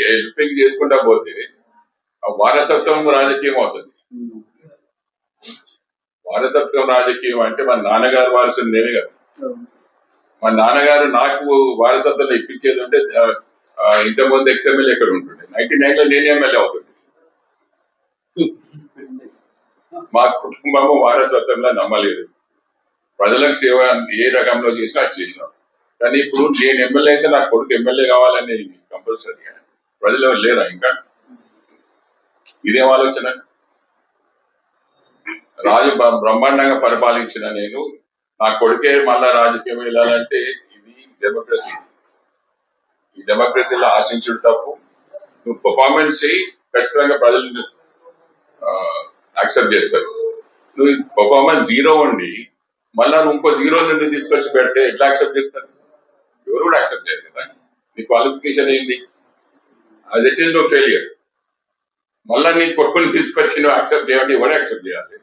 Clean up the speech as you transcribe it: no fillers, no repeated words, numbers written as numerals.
Helping చేసుకుంటా పోతే ఆ వారసత్వం రాజకీయం అవుతుంది. వారసత్వం రాజకీయం అంటే మా నాన్నగారు వారసుని నేనే కదా. మా నాన్నగారు నాకు వారసత్వం ఇప్పించేది ఉంటే ఇంతకుముందు ఎక్స్ఎమ్మెల్యే ఎక్కడ ఉంటుండే. 99 లో నేనే ఎమ్మెల్యే అవుతుంది. మా కుటుంబము వారసత్వంలో నమ్మలేదు. ప్రజలకు సేవ ఏ రకంలో చేసినా అది చేసినాం. కానీ ఇప్పుడు నేను ఎమ్మెల్యే అయితే నా కొడుకు ఎమ్మెల్యే కావాలని కంపల్సరీ. ప్రజలు లేరా ఇంకా? ఇదేం ఆలోచన? రాజు బ్రహ్మాండంగా పరిపాలించిన నేను నా కొడుకే మళ్ళా రాజకీయం వెళ్ళాలంటే ఇది డెమోక్రసీ. ఈ డెమోక్రసీలో ఆశించుడు తప్పు. నువ్వు పర్ఫార్మెన్స్ చేయి, ఖచ్చితంగా ప్రజలు యాక్సెప్ట్ చేస్తారు. నువ్వు పర్ఫార్మెన్స్ 0 ఉండి మళ్ళా నువ్వు ఇంకో 0 నుండి తీసుకొచ్చి పెడితే ఎట్లా యాక్సెప్ట్ చేస్తారు? ఎవరు కూడా యాక్సెప్ట్ చేయరు కదా. నీ క్వాలిఫికేషన్ ఏంది? As it is no failure. మళ్ళా నీ కొడుకుని తీసుకొచ్చి నువ్వు యాక్సెప్ట్ చేయాలంటే ఎవరు యాక్సెప్ట్ చేయాలి?